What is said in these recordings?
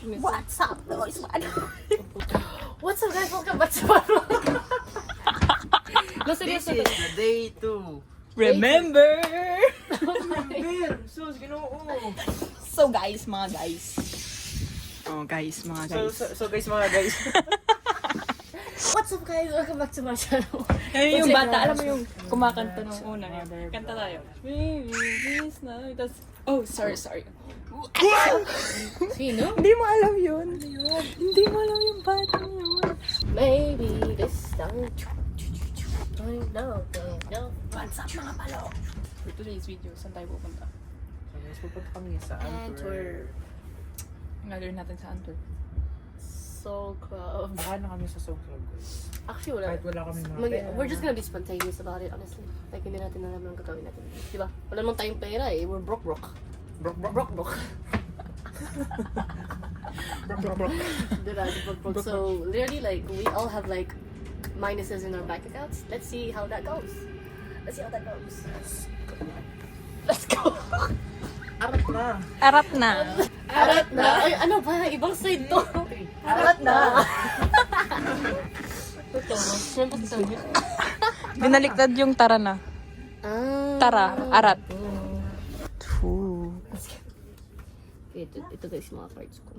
What's up, guys? What's up, guys? Welcome back to my vlog. No, seryoso. This is the day to Remember! Sus, ginoo. So guys, mga guys. Oh guys, mga guys. So guys, mga guys. What's up, guys? Welcome back to my channel. Ayun yung bata, alam mo yung kumakanta nung una. Kanta tayo. Baby, this night. Oh, sorry. Sino? Hindi mo alam yun. Hindi mo alam yung bata yun. Maybe this time. No. What's up mga palo? For today's video, saan tayo pupunta? So guys, pupunta kami sa Antwerp. Nga-learn natin sa Antwerp. Soul Club. Baka na kami sa Soul Club, guys. Actually, wala. Kahit wala kami mga pera. We're just gonna be spontaneous about it, honestly. Like, hindi natin alam ang gagawin natin. Diba? Wala namang tayong pera eh. We're broke. Brok. Diba? Broke. So, literally, like, we all have, like, minuses in our bank accounts. Let's see how that goes. Let's go. Arat na. Arap na. Arat na. Ay, ano ba? Ibang side to. Arat na. Binaliktad yung tara na. Tara, arat. True. Ito guys, mga cards ko.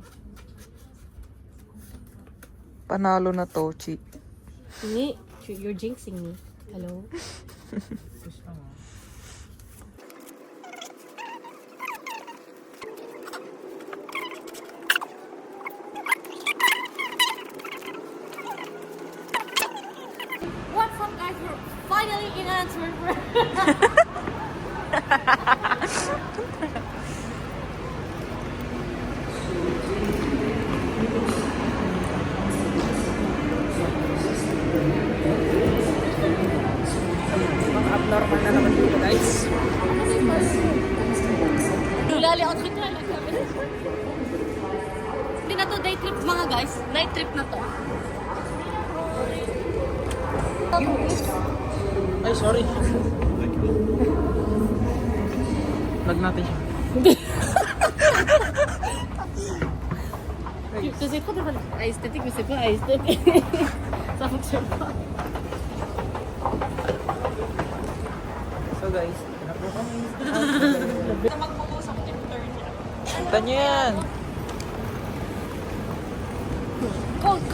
Panalo na to, Chi. Hindi. You're jinxing me. Hello? Sus na nga. What's up, guys? We're finally in Antwerp. Abnormal na naman dito, guys. Lulali outfit na lang kami. Hindi na to day trip mga guys. Night trip na to. Ay, sorry. Lag natin siya. Kasi ko naman aesthetic. Kasi ko aesthetic. Sa function pa. So guys, na po kami. Magpupusok yung turn niya. Punta niyo yan. Cold.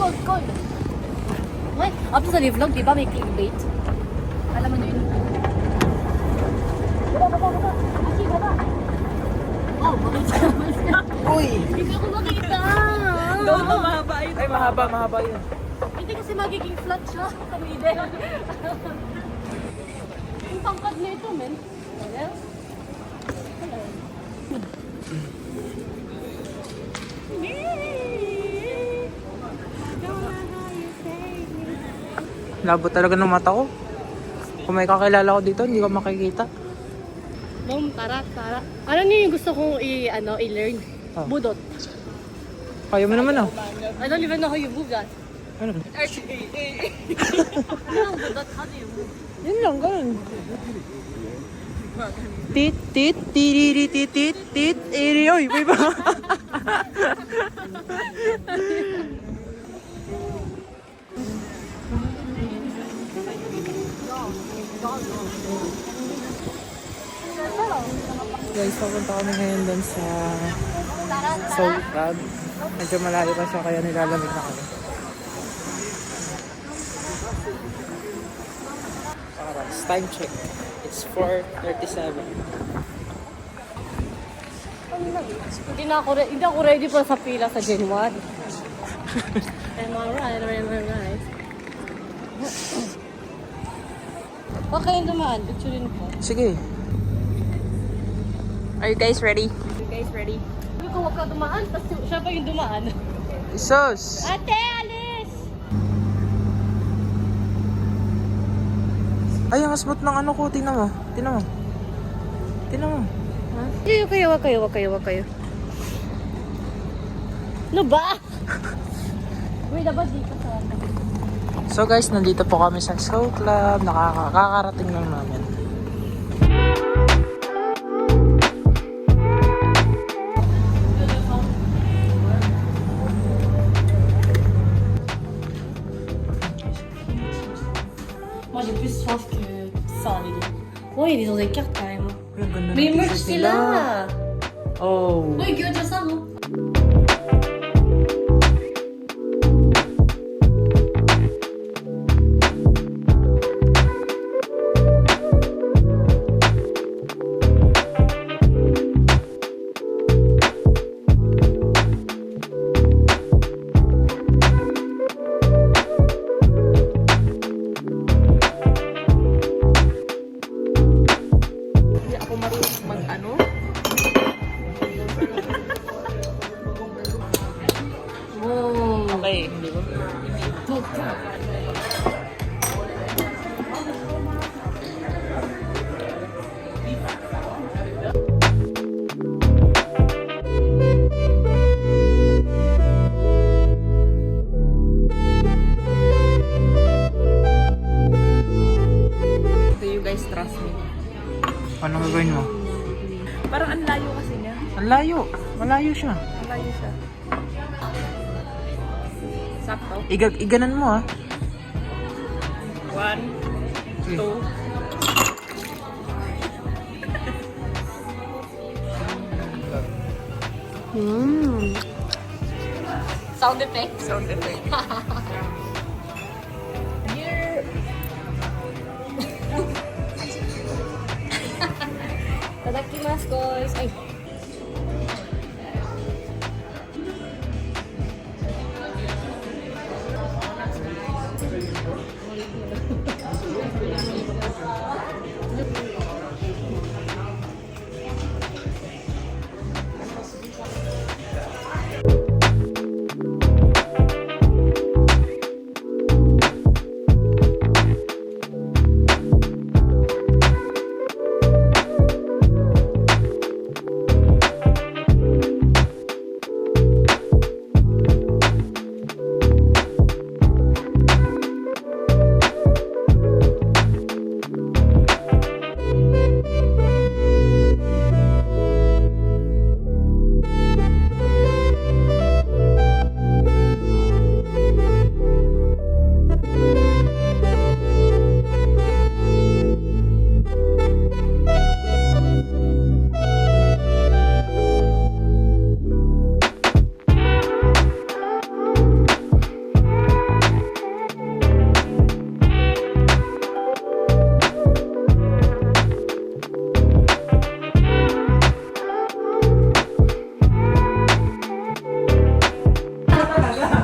Wait, up sa live vlog, di ba may clickbait? Alam mo na yun. Baba. Aki, baba. Oh, makita naman siya. Uy! Hindi ako makita. Doon na mahaba yun. Ay, mahaba yun. Hindi kasi magiging flat siya. Kamide. Yung tangkad na ito, men. Well, Labo talaga ng mata ko. Kung may kakilala ko dito, hindi ko makikita. Mom, tara. Ano niyo yung gusto kong i-learn? Oh. Budot. Kaya mo naman ah. I don't even know how you move that. Ano? Ano ang budot? How do you move? Yun lang, ganun. Tit, tiriri, tit, iri, oy, may ba? Guys, papunta kami ngayon dun sa Soul Club. Medyo malayo pa siya, kaya nilalamig na kami. Alright, time check. It's 4:37. Hindi ako ready pa sa pila sa Gen 1. Am I right? Okay, yung dumaan. Picturein ko. Sige. Are you guys ready? Hindi ko wag ka dumaan, tapos siya pa yung dumaan. Isos! Ate, alis! Ay, ang smooth ng ano ko. Tingnan mo. Ha? Wag kayo. Ano ba? Wait, dapat dito sa So guys, nandito po kami sa Soul Club. Nakakarating lang namin. Uy, dito sa cute tayo mo. Uy, ang ganda ng May merch t-shirt sila. Oh. Uy, cute yung sako. Hindi ako marunong mag-ano. Wow. Okay, hindi ba? Do you guys trust me? Ano gagawin mo? Parang ang layo kasi niya. Ang layo. Malayo siya. Ang layo siya. Sakto. Iganan mo ah. 1, 2. Sound effects. Sound effect. Tadakimasu, guys. Ay.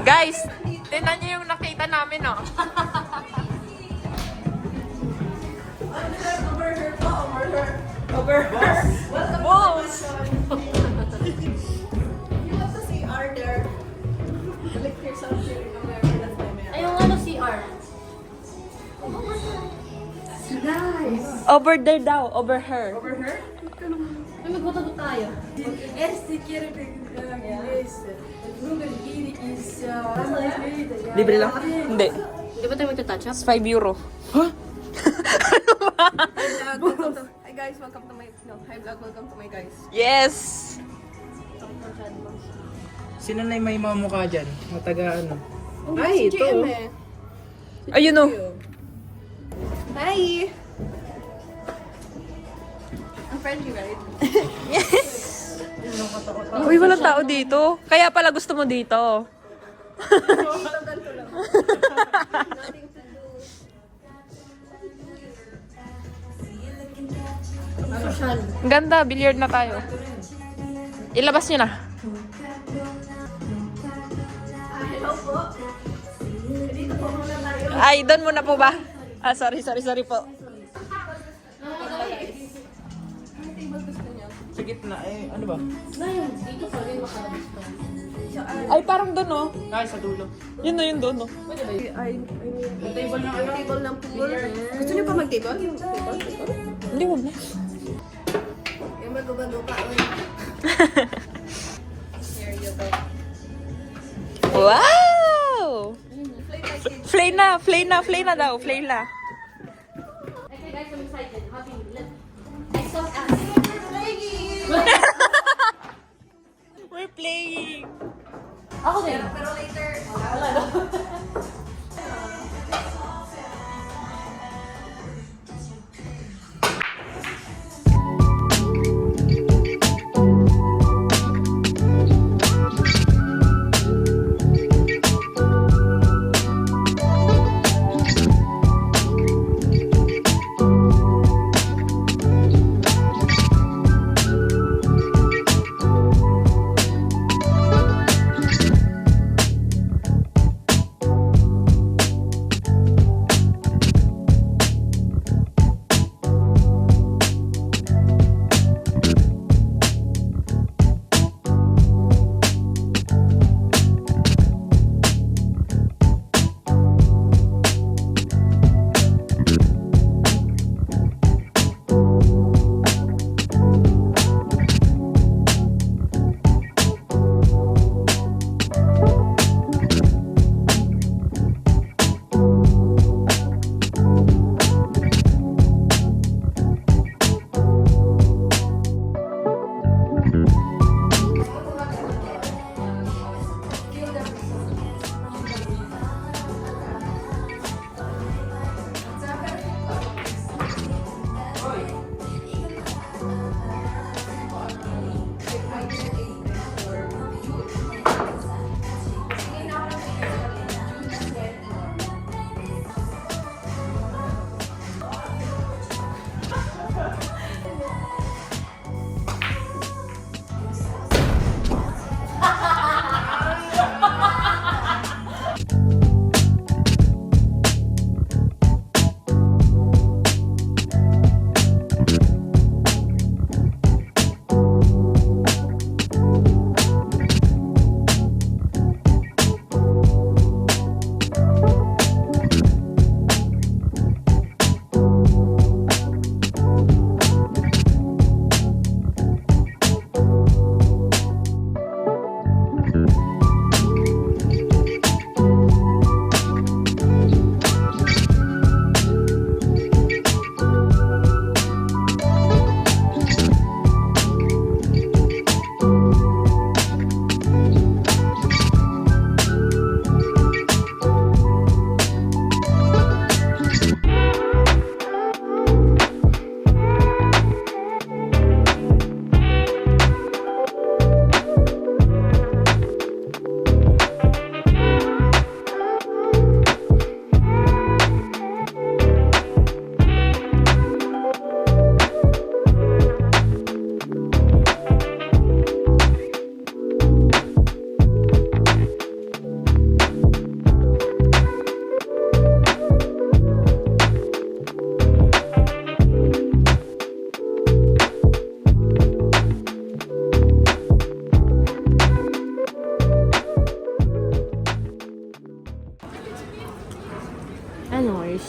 Guys, tingnan niyo yung nakita namin, oh. Balls! Ay, yung ano, CR. Over there daw, over her. Ay, magbuto tayo. Libre lang? Hindi. Di ba tayo magta-touch up? It's 5 euro. Hi guys, welcome to my hi vlog, welcome to my guys. Yes! Sino na yung may mga mukha dyan? Mataga ano? Oh, Ay, si ito. JM eh. Ayun, oh. Hi! I'm friendly, right? Uy, walang tao dito. Kaya pala gusto mo dito. Ganito lang. Nothing to do. Social. Ang ganda, billiard na tayo. Ilabas nyo na. Hello po. Dito po muna tayo. Ay, doon muna po ba? Ah, sorry po. Sa gitna, eh, ano ba? Ngayon, dito pa rin makalabas pa. Ay, parang doon, oh. Ay, sa dulo. Yun, oh, yun doon, oh. Table ng pool. Gusto niyo pa mag-table? Table? Hindi, wag na. Yung magubado ka. Here you go. Wow! Flay na daw, flay na. Okay guys, I'm excited. Happy. I saw ass. We're playing. Ako din. Pero later,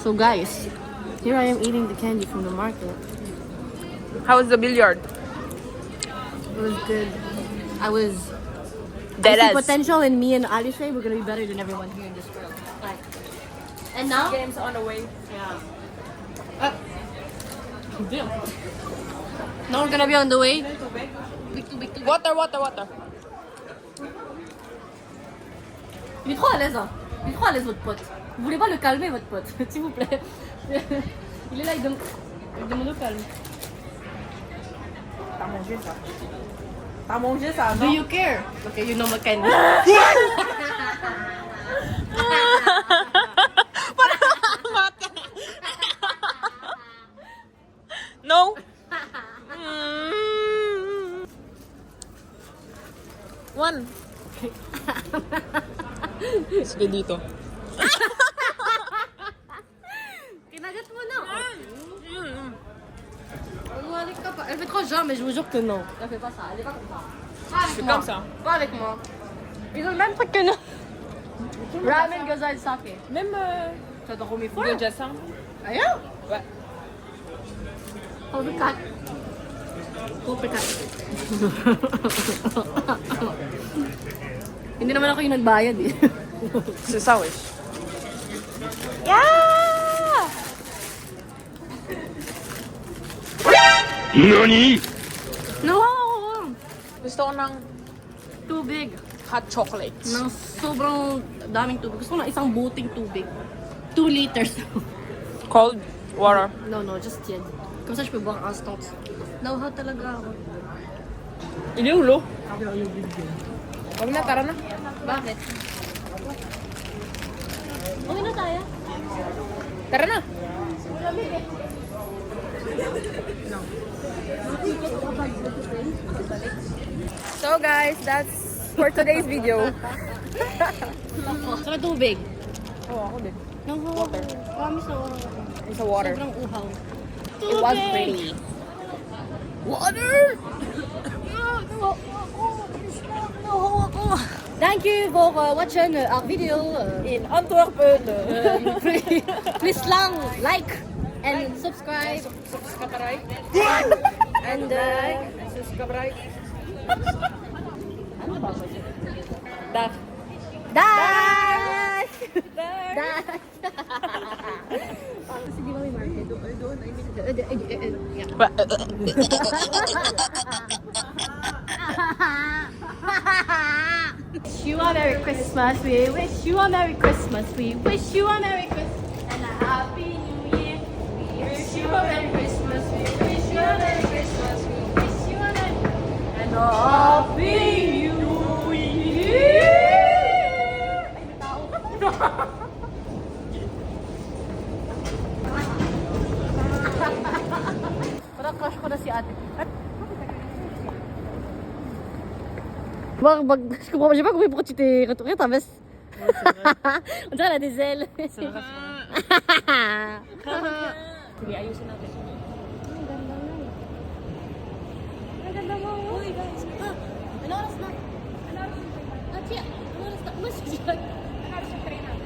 So guys, here I am eating the candy from the market. How was the billiard? It was good. I see Deadass. potential in me and Alice. We're gonna be better than everyone here in this world. Like, and now, Games on the way. yeah. Damn. Now we're gonna be on the way. Big two. Water. Il est trop à l'aise, hein. Il est trop à l'aise, votre pote. Vous voulez pas le calmer, votre pote, s'il vous plaît. Il est là, il demande au calme. T'as mangé ça, Do you care? Okay, you know what kind. No? One. Sige dito. Kinagat mo na. Umalik ka pa. Elle fait trop genre, mais je vous jure que non. Elle fait pas ça. Elle est pas comme ça. Pas avec moi. Comme ça. Pas avec moi. Ils ont le même truc que nous. Ramen, gyoza et sake. Même Ça doit remettre fort. Gyoza-san. Ayaw. Ouais. Copycat. Copycat. Hindi naman ako yung nagbayad eh. Sasawish. Yeah! NANI?! No! Gusto ko ng Tubig. hot chocolates. Ng sobrang daming tubig. Gusto ko ng isang buting tubig. 2 liters. Cold water. No, just tiède. Comme ça, je peux boire instant. Nauhaw talaga ako. Iniulo. Huwag na, tara na. Bakit? Okay na tayo. Tara na. So guys, that's for today's video. Saka tubig. Oh, ako din. Water. Promise na water. It's a water. Sobrang uhaw. It was pretty. Water! Thank you for watching our video In Antwerpen. please lang like and subscribe. Subscribe. And Subscribe. Dash! Dash! Sige ba may market? Doon, I mean, Wish you a Merry Christmas, we wish you a Merry Christmas, we wish you a Merry Christmas and a Happy New Year. We wish you a Merry Christmas, we wish you a Merry Christmas, we wish you a Merry and a Happy New Year. Ay, may tao. Parang crush ko na si ate. Je comprends pas pourquoi tu t'es retourné ta veste. On dirait elle a des ailes. Sige, ayusin natin. Ang ganda mo. Uy, guys. Ano oras na? Tia, ano oras na? Mas siya.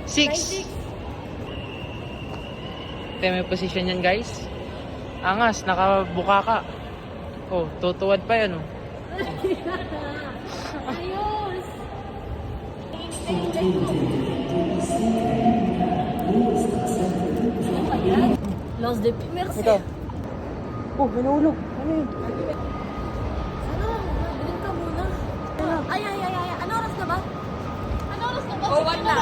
6. Ito may position yan guys. Angas, nakabuka ka. Oh, tutuwad pa yan oh. Ayos. Los de merci. Ikaw. Oh, minulog. Ano yun? Ano? Bilhin ka muna. Ay. Ano oras na ba? Ano oras na ba? Oh, one na.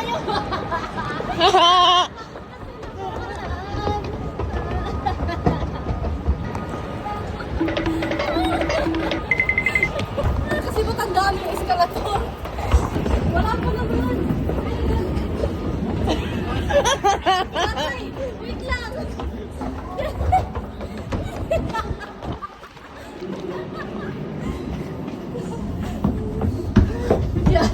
Kasi ba't ang dami yung eskalator? Wala pa naman. Ay, wait lang. Yeah.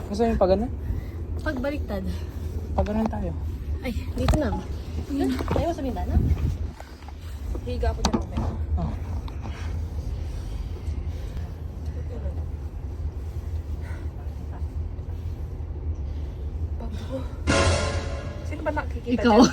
Gusto mo yung pagana? Pagbaliktad. Paganan tayo. Ay, dito na. Tayo sa Mindana? Higa ako dyan mamaya. Oh. Sino ba nakikita Ikaw. dyan?